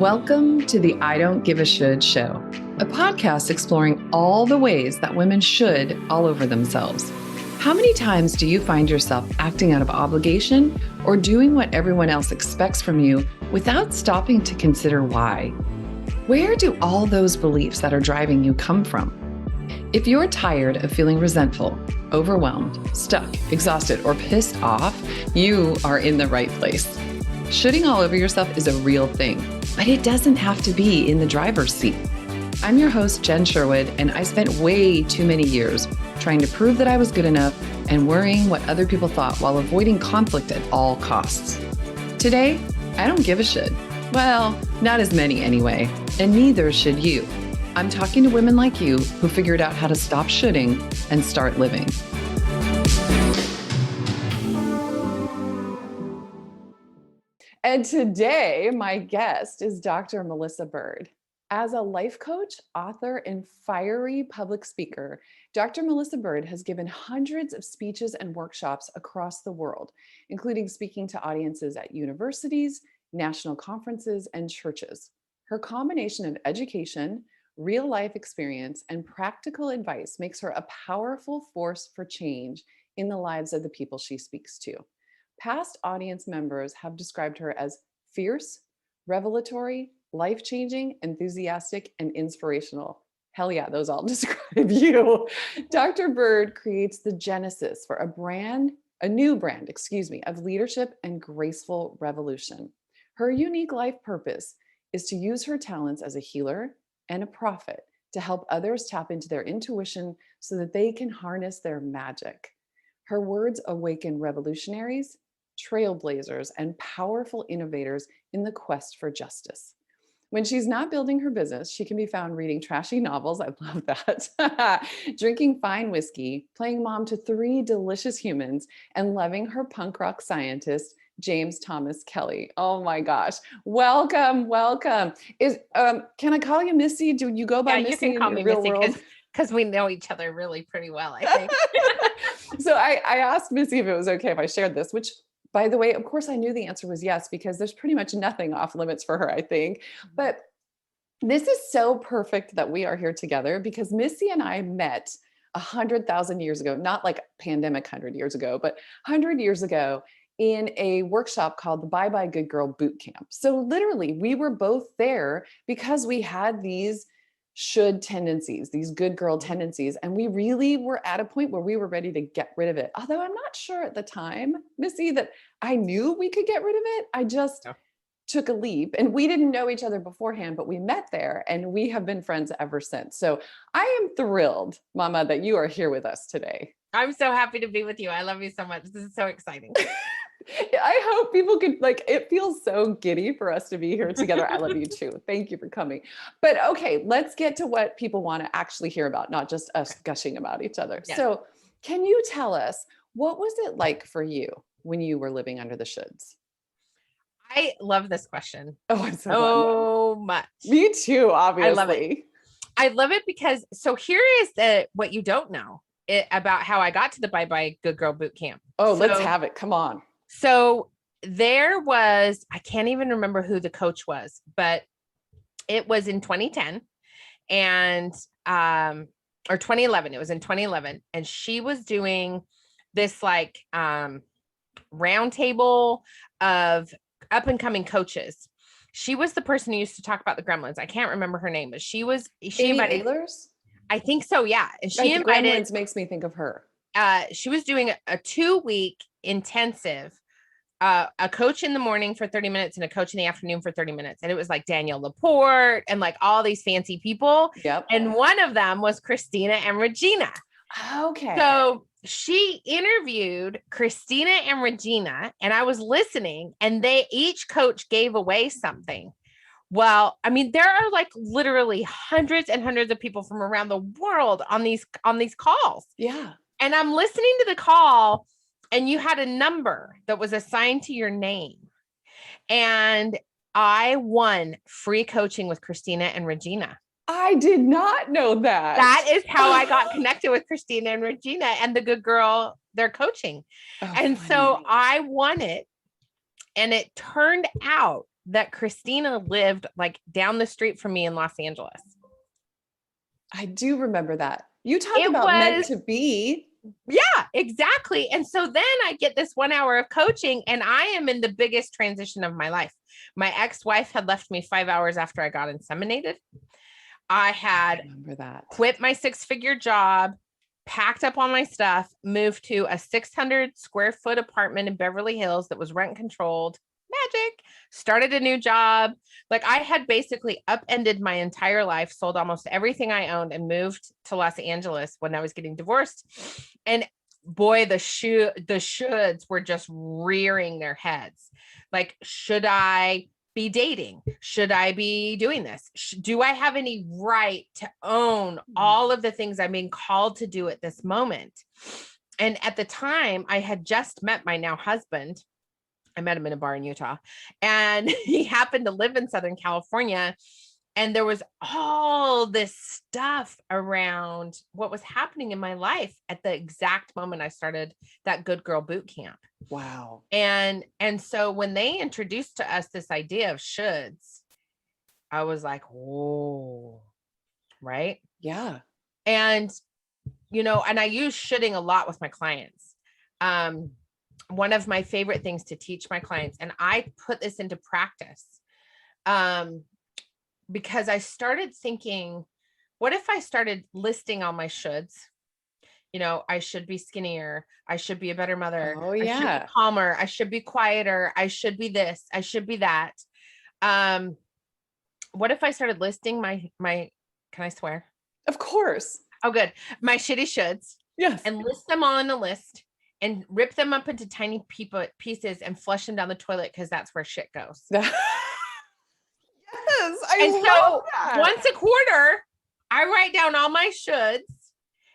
Welcome to the I Don't Give a Should show, a podcast exploring all the ways that women should all over themselves. How many times do you find yourself acting out of obligation or doing what everyone else expects from you without stopping to consider why? Where do all those beliefs that are driving you come from? If you're tired of feeling resentful, overwhelmed, stuck, exhausted, or pissed off, you are in the right place. Shoulding all over yourself is a real thing, but it doesn't have to be in the driver's seat. I'm your host, Jen Sherwood, and I spent way too many years trying to prove that I was good enough and worrying what other people thought while avoiding conflict at all costs. Today, I don't give a shit. Well, not as many anyway, and neither should you. I'm talking to women like you who figured out how to stop shoulding and start living. And today, my guest is Dr. Melissa Bird. As a life coach, author, and fiery public speaker, Dr. Melissa Bird has given hundreds of speeches and workshops across the world, including speaking to audiences at universities, national conferences, and churches. Her combination of education, real-life experience, and practical advice makes her a powerful force for change in the lives of the people she speaks to. Past audience members have described her as fierce, revelatory, life-changing, enthusiastic, and inspirational. Hell yeah, those all describe you. Dr. Bird creates the genesis for a new brand, of leadership and graceful revolution. Her unique life purpose is to use her talents as a healer and a prophet to help others tap into their intuition so that they can harness their magic. Her words awaken revolutionaries, trailblazers, and powerful innovators in the quest for justice. When she's not building her business, she can be found reading trashy novels. I love that. Drinking fine whiskey, playing mom to 3 delicious humans, and loving her punk rock scientist, James Thomas Kelly. Oh my gosh. Welcome. Can I call you Missy? Do you go by Missy you can call in me the real Missy world? because we know each other really pretty well, I think. So I asked Missy if it was okay if I shared this, which, by the way, of course, I knew the answer was yes, because there's pretty much nothing off limits for her, I think. But this is so perfect that we are here together because Missy and I met 100,000 years ago, not like pandemic 100 years ago, but 100 years ago in a workshop called the Bye Bye Good Girl Boot Camp. So literally, we were both there because we had these should tendencies, these good girl tendencies. And we really were at a point where we were ready to get rid of it. Although I'm not sure at the time, Missy, that I knew we could get rid of it. I just took a leap, and we didn't know each other beforehand, but we met there and we have been friends ever since. So I am thrilled, Mama, that you are here with us today. I'm so happy to be with you. I love you so much. This is so exciting. I hope people could, it feels so giddy for us to be here together. I love you too. Thank you for coming. But okay, let's get to what people want to actually hear about, not just us gushing about each other. Yes. So can you tell us, what was it like for you when you were living under the shoulds? I love this question. Oh, I'm so much. Me too, obviously. I love it because, so here is what you don't know about how I got to the Bye Bye Good Girl Boot Camp. Oh, let's have it. Come on. So there was, I can't even remember who the coach was, but it was in 2010 and, or 2011. It was in 2011. And she was doing this round table of up and coming coaches. She was the person who used to talk about the Gremlins. I can't remember her name, but she invited Ehlers? I think so. Yeah. And she invited, Gremlins makes me think of her. She was doing a 2-week intensive, a coach in the morning for 30 minutes and a coach in the afternoon for 30 minutes. And it was like Danielle Laporte and all these fancy people. Yep. And one of them was Christina and Regina. Okay. So she interviewed Christina and Regina, and I was listening, and each coach gave away something. Well, I mean, there are literally hundreds and hundreds of people from around the world on these calls. Yeah. And I'm listening to the call, and you had a number that was assigned to your name. And I won free coaching with Christina and Regina. I did not know that. That is how I got connected with Christina and Regina and the good girl they're coaching. And so I won it. And it turned out that Christina lived like down the street from me in Los Angeles. I do remember that. You talk It about meant was, to be. yeah, exactly. And so then I get this 1 hour of coaching and I am in the biggest transition of my life. My ex-wife had left me 5 hours after I got inseminated. I had Remember that. quit my 6-figure job, packed up all my stuff, moved to a 600 square foot apartment in Beverly Hills that was rent controlled. Magic. Started a new job. Like I had basically upended my entire life, sold almost everything I owned, and moved to Los Angeles when I was getting divorced. And boy, the shoulds were just rearing their heads. Like, should I be dating? Should I be doing this? Do I have any right to own all of the things I'm being called to do at this moment? And at the time, I had just met my now husband. I met him in a bar in Utah, and he happened to live in Southern California. And there was all this stuff around what was happening in my life at the exact moment I started that Good Girl Boot Camp. Wow. And so when they introduced to us this idea of shoulds, I was like, whoa, right? Yeah. And, you know, and I use shoulding a lot with my clients. One of my favorite things to teach my clients, and I put this into practice, because I started thinking, what if I started listing all my shoulds? You know, I should be skinnier. I should be a better mother. Oh, I should yeah. be calmer. I should be quieter. I should be this. I should be that. What if I started listing my, can I swear? Of course. Oh, good. My shitty shoulds. Yes. And list them all on a list and rip them up into tiny pieces and flush them down the toilet because that's where shit goes. Yes, And love so that. once a quarter, I write down all my shoulds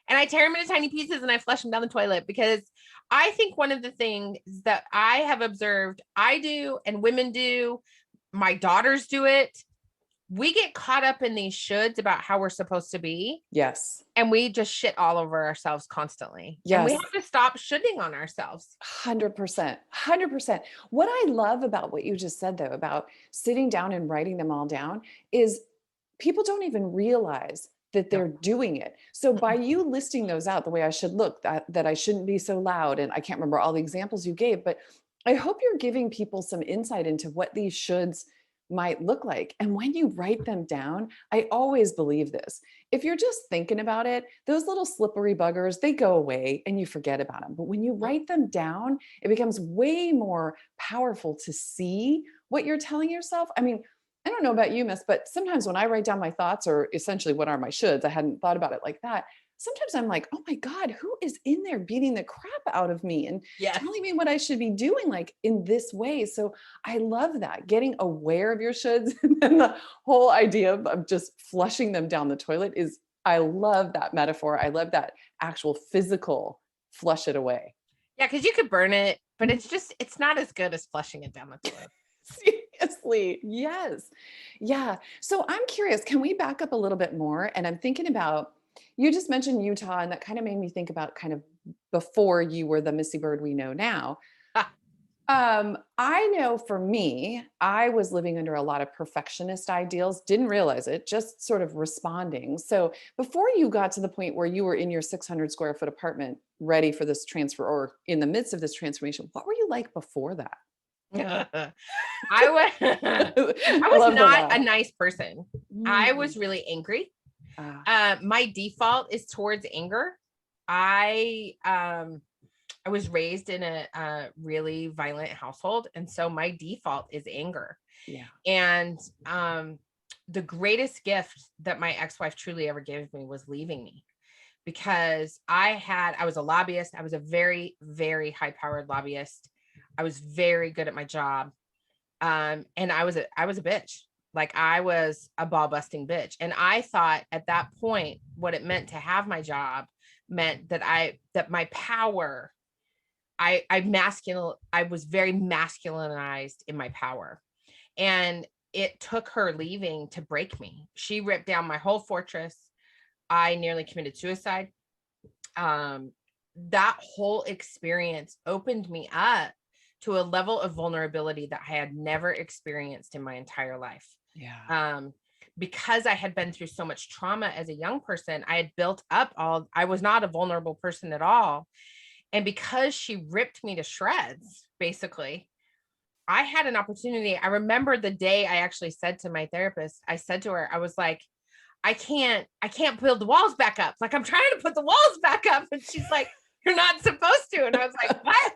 and I tear them into tiny pieces and I flush them down the toilet, because I think one of the things that I have observed I do and women do, my daughters do it. We get caught up in these shoulds about how we're supposed to be. Yes. And we just shit all over ourselves constantly. Yes. And we have to stop shitting on ourselves. 100%. 100%. What I love about what you just said, though, about sitting down and writing them all down, is people don't even realize that they're doing it. So by you listing those out, the way I should look, that I shouldn't be so loud, and I can't remember all the examples you gave, but I hope you're giving people some insight into what these shoulds might look like. And when you write them down, I always believe this. If you're just thinking about it, those little slippery buggers, they go away and you forget about them. But when you write them down, it becomes way more powerful to see what you're telling yourself. I mean, I don't know about you, Miss, but sometimes when I write down my thoughts, or essentially what are my shoulds, I hadn't thought about it like that. Sometimes I'm like, oh my God, who is in there beating the crap out of me and telling me what I should be doing, like in this way? So I love that, getting aware of your shoulds. And then the whole idea of just flushing them down the toilet is, I love that metaphor. I love that actual physical flush it away. Yeah, because you could burn it, but it's not as good as flushing it down the toilet. Seriously. Yes. Yeah. So I'm curious, can we back up a little bit more? And I'm thinking about, you just mentioned Utah, and that kind of made me think about kind of before you were the Missy Bird we know now. I know for me, I was living under a lot of perfectionist ideals, didn't realize it, just sort of responding. So before you got to the point where you were in your 600 square foot apartment, ready for this transfer, or in the midst of this transformation, what were you like before that? I was not a nice person. I was really angry. My default is towards anger. I was raised in a really violent household, and so my default is anger. Yeah. And the greatest gift that my ex-wife truly ever gave me was leaving me, because I was a lobbyist. I was a very, very high-powered lobbyist. I was very good at my job. And I was a bitch. Like, I was a ball busting bitch. And I thought at that point, what it meant to have my job meant that my power, I was very masculinized in my power. And it took her leaving to break me. She ripped down my whole fortress. I nearly committed suicide. That whole experience opened me up to a level of vulnerability that I had never experienced in my entire life. Yeah. Because I had been through so much trauma as a young person, I had built up I was not a vulnerable person at all. And because she ripped me to shreds, basically, I had an opportunity. I remember the day I actually said to my therapist, I said to her, I was like, I can't build the walls back up. Like, I'm trying to put the walls back up. And she's like, you're not supposed to. And I was like, what?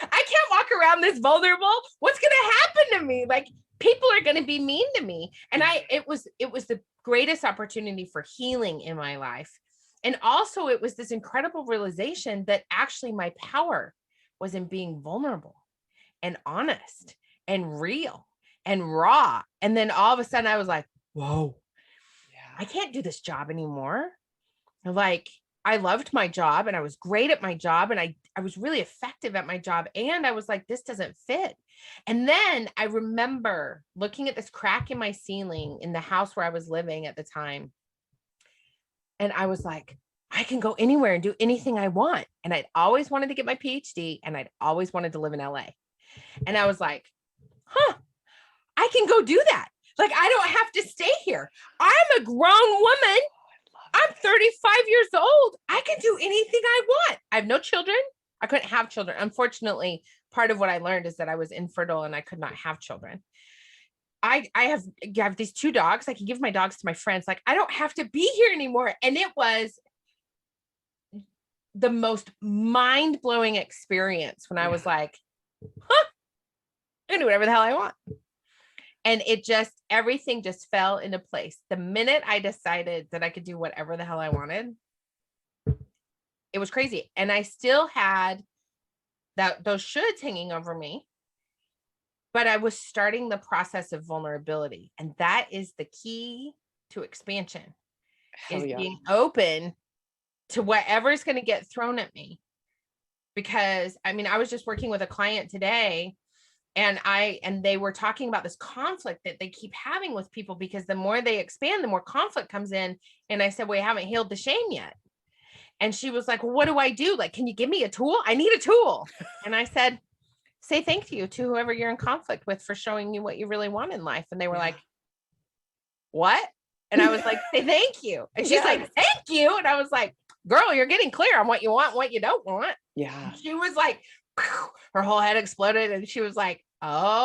I can't walk around this vulnerable. What's going to happen to me? Like, people are going to be mean to me. And it was the greatest opportunity for healing in my life. And also it was this incredible realization that actually my power was in being vulnerable and honest and real and raw. And then all of a sudden I was like, whoa, I can't do this job anymore. Like, I loved my job and I was great at my job and I was really effective at my job. And I was like, this doesn't fit. And then I remember looking at this crack in my ceiling in the house where I was living at the time. And I was like, I can go anywhere and do anything I want. And I'd always wanted to get my Ph.D. and I'd always wanted to live in LA. And I was like, I can go do that. Like, I don't have to stay here. I'm a grown woman. I'm 35 years old. I can do anything I want. I have no children. I couldn't have children. Unfortunately, part of what I learned is that I was infertile and I could not have children. I have these 2 dogs. I can give my dogs to my friends. Like, I don't have to be here anymore. And it was the most mind-blowing experience when I was like, I can do whatever the hell I want. And everything just fell into place. The minute I decided that I could do whatever the hell I wanted, it was crazy. And I still had those shoulds hanging over me, but I was starting the process of vulnerability. And that is the key to expansion, is being open to whatever's going to get thrown at me. Because I mean, I was just working with a client today and they were talking about this conflict that they keep having with people, because the more they expand, the more conflict comes in. And I said, well, we haven't healed the shame yet. And she was like, well, what do I do? Like, can you give me a tool? I need a tool. And I said, say thank you to whoever you're in conflict with for showing you what you really want in life. And they were like, what? And I was like, say thank you. And she's like, thank you. And I was like, girl, you're getting clear on what you want, what you don't want. Yeah. And she was like, her whole head exploded. And she was like, oh.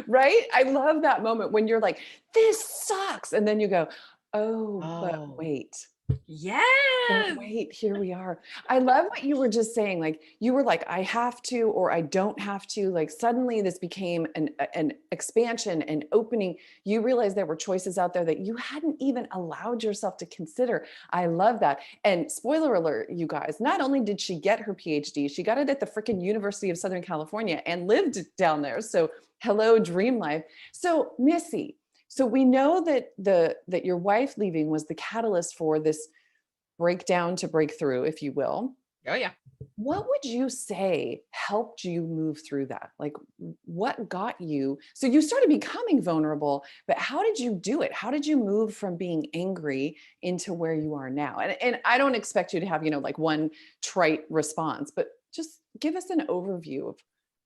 Right. I love that moment when you're like, this sucks. And then you go, but wait. Yes. But wait, here we are. I love what you were just saying. Like, you were like, I have to, or I don't have to. Like, suddenly this became an expansion, an opening. You realized there were choices out there that you hadn't even allowed yourself to consider. I love that. And spoiler alert, you guys, not only did she get her PhD, she got it at the freaking University of Southern California and lived down there. So hello, dream life. So Missy, so we know that that your wife leaving was the catalyst for this breakdown to breakthrough, if you will. Oh, yeah. What would you say helped you move through that? Like, what got you? So you started becoming vulnerable, but how did you do it? How did you move from being angry into where you are now? And I don't expect you to have, like one trite response, but just give us an overview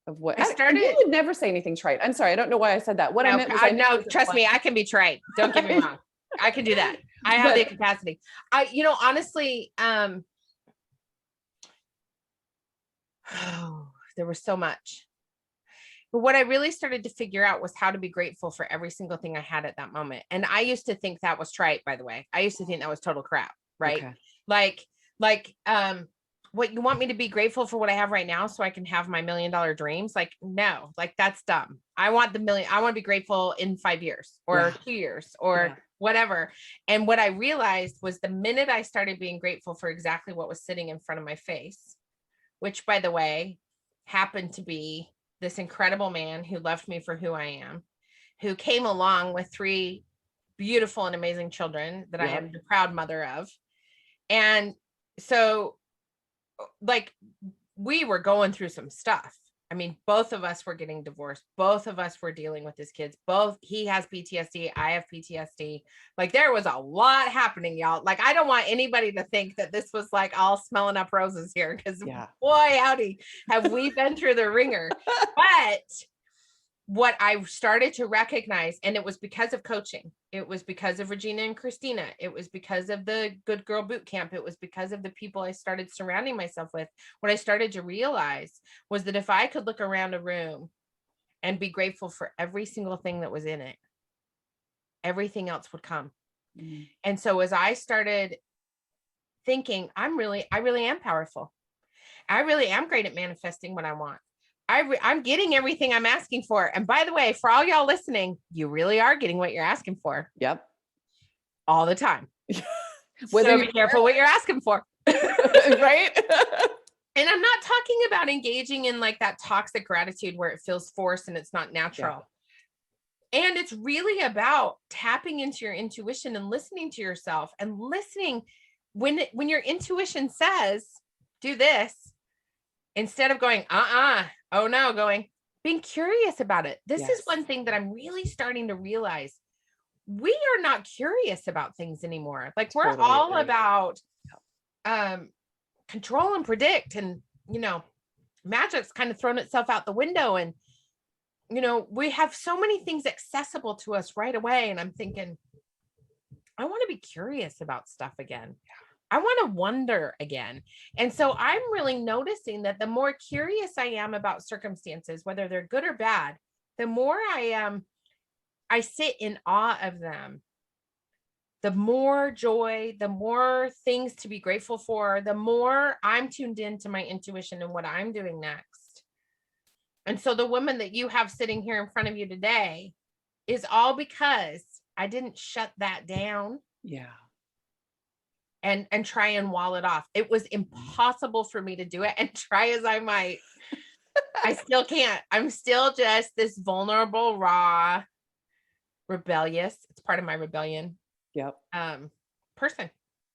of what I started. You would never say anything trite. I'm sorry. I don't know why I said that. What I meant was, no, trust me, I can be trite. Don't get me wrong. I can do that. I have the capacity. Honestly, there was so much. But what I really started to figure out was how to be grateful for every single thing I had at that moment. And I used to think that was trite, by the way. I used to think that was total crap, right? Okay. Like, what, you want me to be grateful for what I have right now so I can have my $1 million dreams? Like, no, like, that's dumb. I want the million. I want to be grateful in 5 years or 2 years or whatever. And what I realized was the minute I started being grateful for exactly what was sitting in front of my face, which, by the way, happened to be this incredible man who loved me for who I am, who came along with 3 beautiful and amazing children that I am the proud mother of. And so, like, we were going through some stuff, I mean, both of us were getting divorced. Both of us were dealing with his kids. He has PTSD. I have PTSD. Like there was a lot happening, y'all. Like I don't want anybody to think that this was like all smelling up roses here, because boy, howdy, have we been through the ringer. But what I started to recognize, and it was because of coaching, it was because of Regina and Christina, it was because of the Good Girl Boot Camp, it was because of the people I started surrounding myself with. What I started to realize was that if I could look around a room and be grateful for every single thing that was in it, everything else would come. And so as I started thinking, I really am powerful. I really am great at manifesting what I want. I'm getting everything I'm asking for. And by the way, for all y'all listening, you really are getting what you're asking for. Yep. All the time. Whether so be careful what you're asking for. Right? And I'm not talking about engaging in like that toxic gratitude where it feels forced and it's not natural. Yeah. And it's really about tapping into your intuition and listening to yourself and listening when your intuition says, do this, instead of going, oh no, being curious about it. This is one thing that I'm really starting to realize. We are not curious about things anymore. Like we're totally all about control and predict, and magic's kind of thrown itself out the window, and we have so many things accessible to us right away. And I'm thinking, I want to be curious about stuff again. I want to wonder again. And so I'm really noticing that the more curious I am about circumstances, whether they're good or bad, the more I sit in awe of them. The more joy, the more things to be grateful for, the more I'm tuned into my intuition and what I'm doing next. And so the woman that you have sitting here in front of you today is all because I didn't shut that down. Yeah. And try and wall it off. It was impossible for me to do it, and try as I might, I still can't. I'm still just this vulnerable, raw, rebellious. It's part of my rebellion. Yep. Person.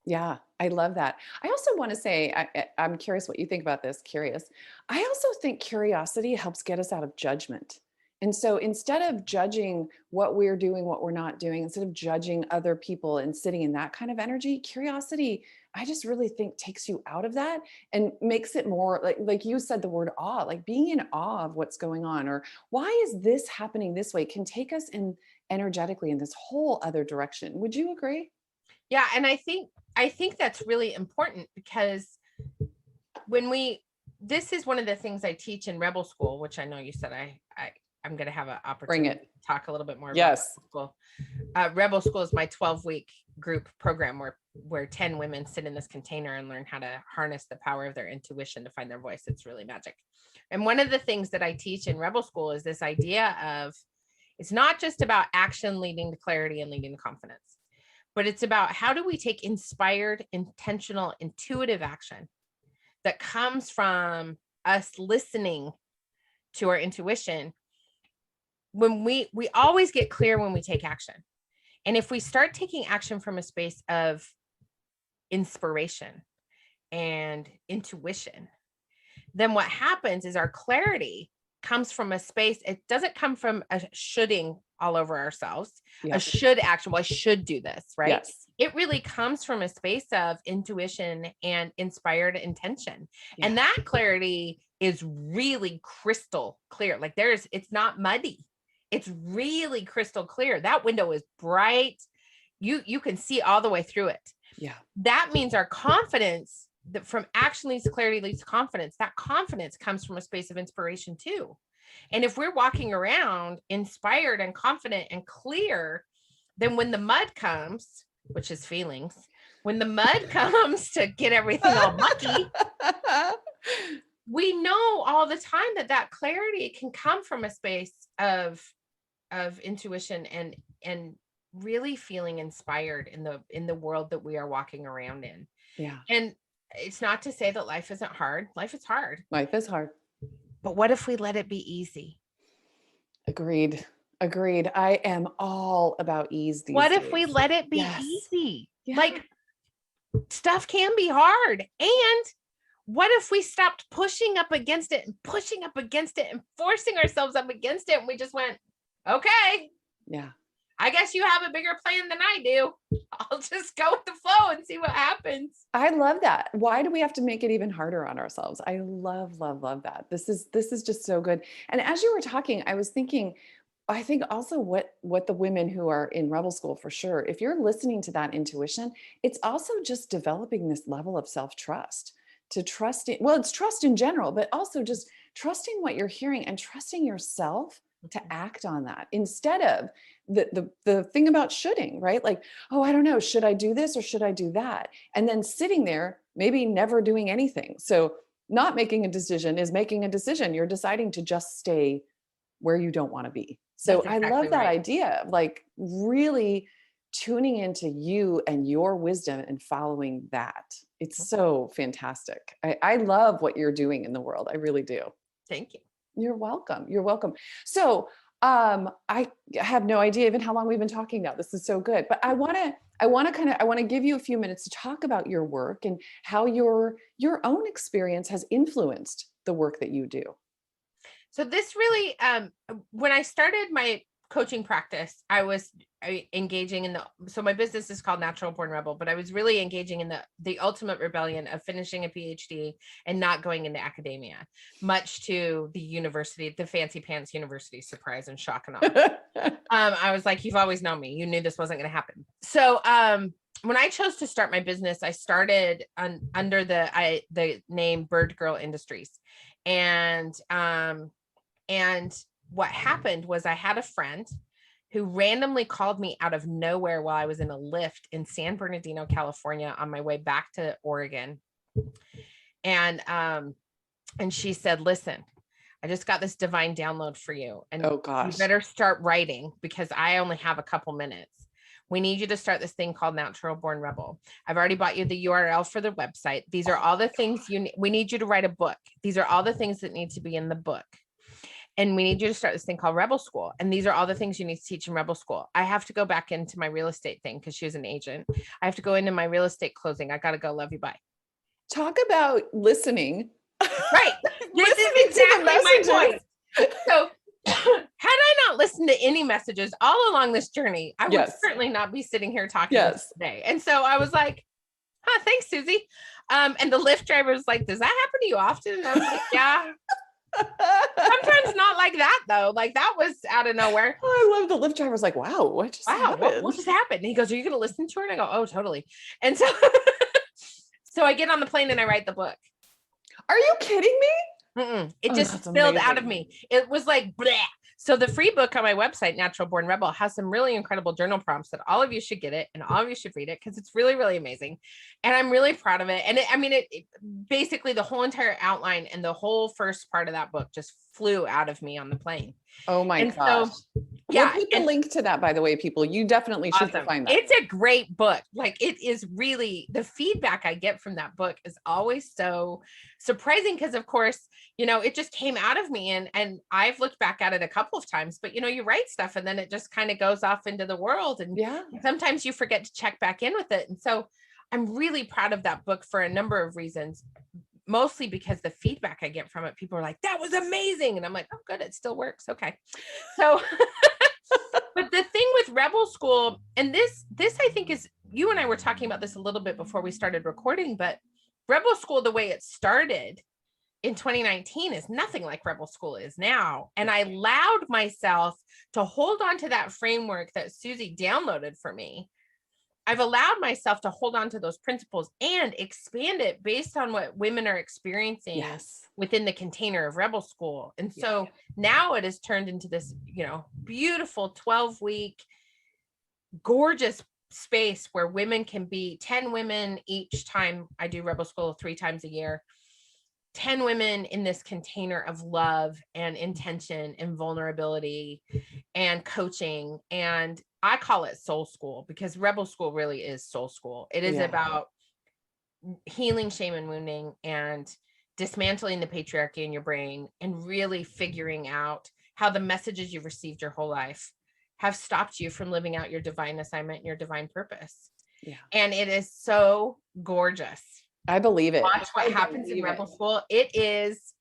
Yeah, I love that. I also want to say, I'm curious what you think about this. Curious. I also think curiosity helps get us out of judgment. And so instead of judging what we're doing, what we're not doing, instead of judging other people and sitting in that kind of energy, curiosity, I just really think takes you out of that and makes it more like you said, the word awe, like being in awe of what's going on, or why is this happening this way, can take us in energetically in this whole other direction. Would you agree? Yeah. And I think that's really important, because this is one of the things I teach in Rebel School, which I know you said I'm going to have an opportunity to talk a little bit more about Rebel School. Rebel School is my 12-week group program where 10 women sit in this container and learn how to harness the power of their intuition to find their voice. It's really magic. And one of the things that I teach in Rebel School is this idea of, it's not just about action leading to clarity and leading to confidence, but it's about how do we take inspired, intentional, intuitive action that comes from us listening to our intuition. When we always get clear when we take action. And if we start taking action from a space of inspiration and intuition, then what happens is our clarity comes from a space. It doesn't come from a shoulding all over ourselves, a should action. Well, I should do this, right? Yes. It really comes from a space of intuition and inspired intention. Yeah. And that clarity is really crystal clear. Like it's not muddy. It's really crystal clear. That window is bright. You can see all the way through it. Yeah. That means our confidence, that from action leads to clarity leads to confidence. That confidence comes from a space of inspiration too. And if we're walking around inspired and confident and clear, then when the mud comes, which is feelings, when the mud comes to get everything all mucky, we know all the time that clarity can come from a space of intuition and really feeling inspired in the world that we are walking around in. Yeah. And it's not to say that life isn't hard. Life is hard. Life is hard. But what if we let it be easy? Agreed. I am all about ease these days. What if we let it be easy? Yeah. Like stuff can be hard, and what if we stopped pushing up against it and pushing up against it and forcing ourselves up against it? And we just went, okay, Yeah. I guess you have a bigger plan than I do. I'll just go with the flow and see what happens. I love that. Why do we have to make it even harder on ourselves? I love, love, love that. This is just so good. And as you were talking, I was thinking, I think also what the women who are in Rebel School for sure, if you're listening to that intuition, it's also just developing this level of self-trust to trust in, well, it's trust in general, but also just trusting what you're hearing and trusting yourself to act on that instead of the thing about shoulding, right? Like, oh, I don't know, should I do this or should I do that? And then sitting there, maybe never doing anything. So not making a decision is making a decision. You're deciding to just stay where you don't want to be. So That's I exactly love that right. idea of like really tuning into you and your wisdom and following that. It's so fantastic. I love what you're doing in the world. I really do. Thank you. You're welcome. You're welcome. So I have no idea even how long we've been talking now. This is so good. But I want to give you a few minutes to talk about your work and how your own experience has influenced the work that you do. So this really, when I started my coaching practice, I was engaging in so my business is called Natural Born Rebel, but I was really engaging in the ultimate rebellion of finishing a PhD and not going into academia, much to the fancy pants university surprise and shock and awe. I was like, you've always known me. You knew this wasn't going to happen. So, when I chose to start my business, I started under the name Bird Girl Industries. And what happened was I had a friend who randomly called me out of nowhere while I was in a lift in San Bernardino, California, on my way back to Oregon. And she said, listen, I just got this divine download for you. And Oh gosh. you better start writing because I only have a couple minutes. We need you to start this thing called Natural Born Rebel. I've already bought you the URL for the website. These are all the things we need you to write a book. These are all the things that need to be in the book. And we need you to start this thing called Rebel School. And these are all the things you need to teach in Rebel School. I have to go back into my real estate thing because she was an agent. I have to go into my real estate closing. I got to go. Love you. Bye. Talk about listening. Right. This is exactly my point. So had I not listened to any messages all along this journey, I would certainly not be sitting here talking today. And so I was like, thanks, Susie. And the Lyft driver was like, does that happen to you often? And I was like, yeah. Sometimes not like that though. Like that was out of nowhere. I love the Lyft driver was like, wow, what just happened? What just happened? And he goes, are you going to listen to her? And I go, oh, totally. And so, so I get on the plane and I write the book. Are you kidding me? It just spilled out of me. It was like, bleh. So the free book on my website, Natural Born Rebel, has some really incredible journal prompts that all of you should get it and all of you should read it because it's really, really amazing. And I'm really proud of it. And it basically the whole entire outline and the whole first part of that book just flew out of me on the plane. Oh my gosh. So, yeah. We'll put the link to that, by the way, people. You definitely should find that. It's a great book. Like it is really, the feedback I get from that book is always so surprising because of course, it just came out of me and I've looked back at it a couple of times, but you write stuff and then it just kind of goes off into the world. And sometimes you forget to check back in with it. And so I'm really proud of that book for a number of reasons. Mostly because the feedback I get from it, people are like, that was amazing. And I'm like, oh, good. It still works. Okay. So, but the thing with Rebel School, and this I think is, you and I were talking about this a little bit before we started recording, but Rebel School, the way it started in 2019 is nothing like Rebel School is now. And I allowed myself to hold on to that framework that Susie downloaded for me. I've allowed myself to hold on to those principles and expand it based on what women are experiencing within the container of Rebel School. And so now it has turned into this, beautiful 12-week, gorgeous space where women can be 10 women each time I do Rebel School 3 times a year. 10 women in this container of love and intention and vulnerability and coaching. And I call it soul school because Rebel School really is soul school. It is about healing shame and wounding and dismantling the patriarchy in your brain and really figuring out how the messages you've received your whole life have stopped you from living out your divine assignment and your divine purpose. Yeah. And it is so gorgeous. I believe it. Watch what happens in Rebel School. It is,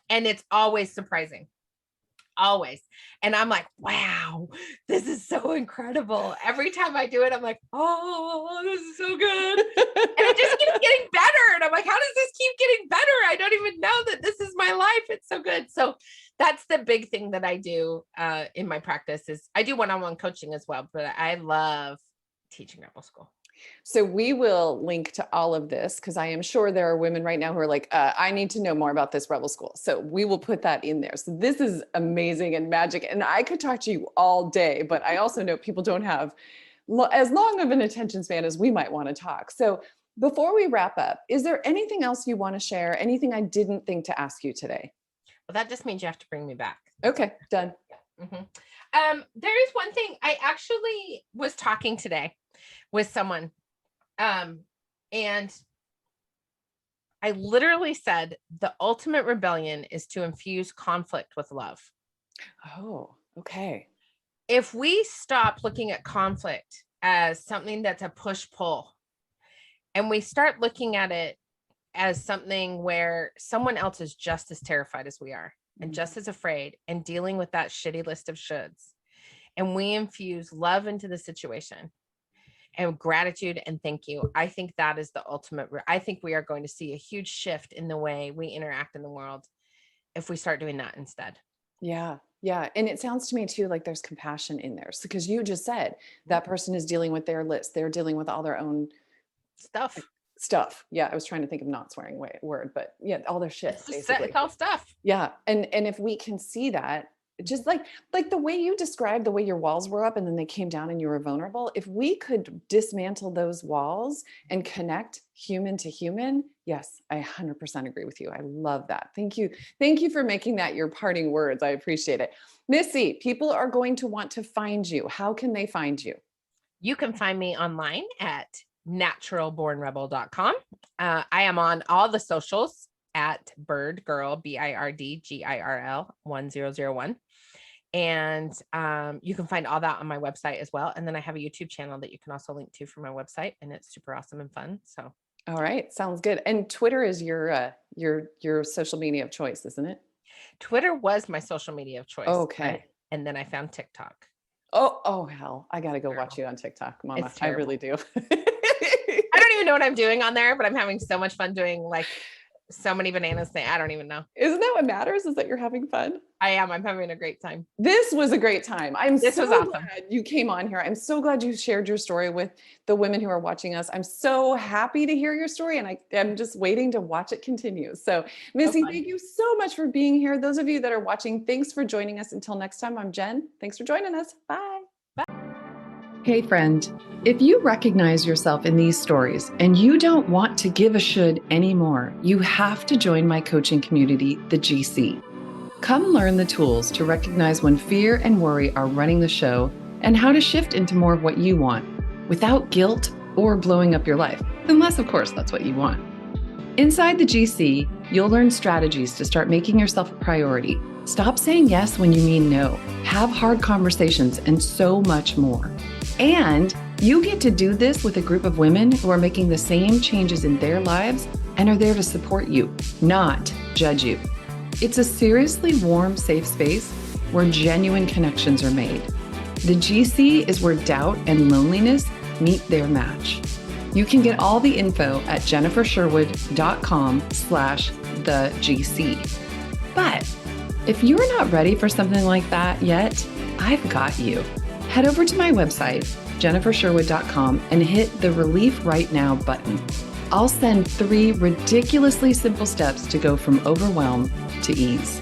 and it's always surprising. Always. And I'm like, wow, this is so incredible. Every time I do it, I'm like, oh, this is so good. And it just keeps getting better. And I'm like, how does this keep getting better? I don't even know that this is my life. It's so good. So that's the big thing that I do in my practice is I do one-on-one coaching as well, but I love teaching Rebel School. So we will link to all of this because I am sure there are women right now who are like, I need to know more about this Rebel School. So we will put that in there. So this is amazing and magic. And I could talk to you all day, but I also know people don't have as long of an attention span as we might want to talk. So before we wrap up, is there anything else you want to share? Anything I didn't think to ask you today? Well, that just means you have to bring me back. Okay, done. Mm-hmm. There is one thing. I actually was talking today with someone, and I literally said the ultimate rebellion is to infuse conflict with love. Oh, okay. If we stop looking at conflict as something that's a push-pull, and we start looking at it as something where someone else is just as terrified as we are, and just as afraid, and dealing with that shitty list of shoulds, and we infuse love into the situation, and gratitude and thank you, I think that is the ultimate. I think we are going to see a huge shift in the way we interact in the world if we start doing that instead. Yeah. Yeah. And it sounds to me too, like there's compassion in there. So, because you just said that person is dealing with their list, they're dealing with all their own stuff. Yeah. I was trying to think of not swearing word, but yeah, all their shit. It's all stuff. Yeah. And if we can see that, just like the way you described the way your walls were up and then they came down and you were vulnerable, if we could dismantle those walls and connect human to human, yes, I 100% agree with you. I love that. Thank you. Thank you for making that your parting words. I appreciate it. Missy, people are going to want to find you. How can they find you? You can find me online at naturalbornrebel.com. I am on all the socials at birdgirl, BIRDGIRL 1001. And you can find all that on my website as well. And then I have a YouTube channel that you can also link to from my website, and it's super awesome and fun. So, all right, sounds good. And Twitter is your social media of choice, isn't it? Twitter was my social media of choice. Okay. And then I found TikTok. Oh hell, I gotta go watch you on TikTok, Mama. I really do. I don't even know what I'm doing on there, but I'm having so much fun doing like so many bananas things. I don't even know. Isn't that what matters? Is that you're having fun? I am. I'm having a great time. This was a great time. This was awesome. Glad you came on here. I'm so glad you shared your story with the women who are watching us. I'm so happy to hear your story, and I'm just waiting to watch it continue. So, Missy, thank you so much for being here. Those of you that are watching, thanks for joining us. Until next time, I'm Jen. Thanks for joining us. Bye. Hey friend, if you recognize yourself in these stories and you don't want to give a should anymore, you have to join my coaching community, the GC. Come learn the tools to recognize when fear and worry are running the show and how to shift into more of what you want without guilt or blowing up your life, unless of course that's what you want. Inside the GC, you'll learn strategies to start making yourself a priority. Stop saying yes when you mean no. Have hard conversations and so much more. And you get to do this with a group of women who are making the same changes in their lives and are there to support you, not judge you. It's a seriously warm, safe space where genuine connections are made. The GC is where doubt and loneliness meet their match. You can get all the info at jennifersherwood.com/thegc. But if you're not ready for something like that yet, I've got you. Head over to my website, jennifersherwood.com, and hit the Relief Right Now button. I'll send 3 ridiculously simple steps to go from overwhelm to ease.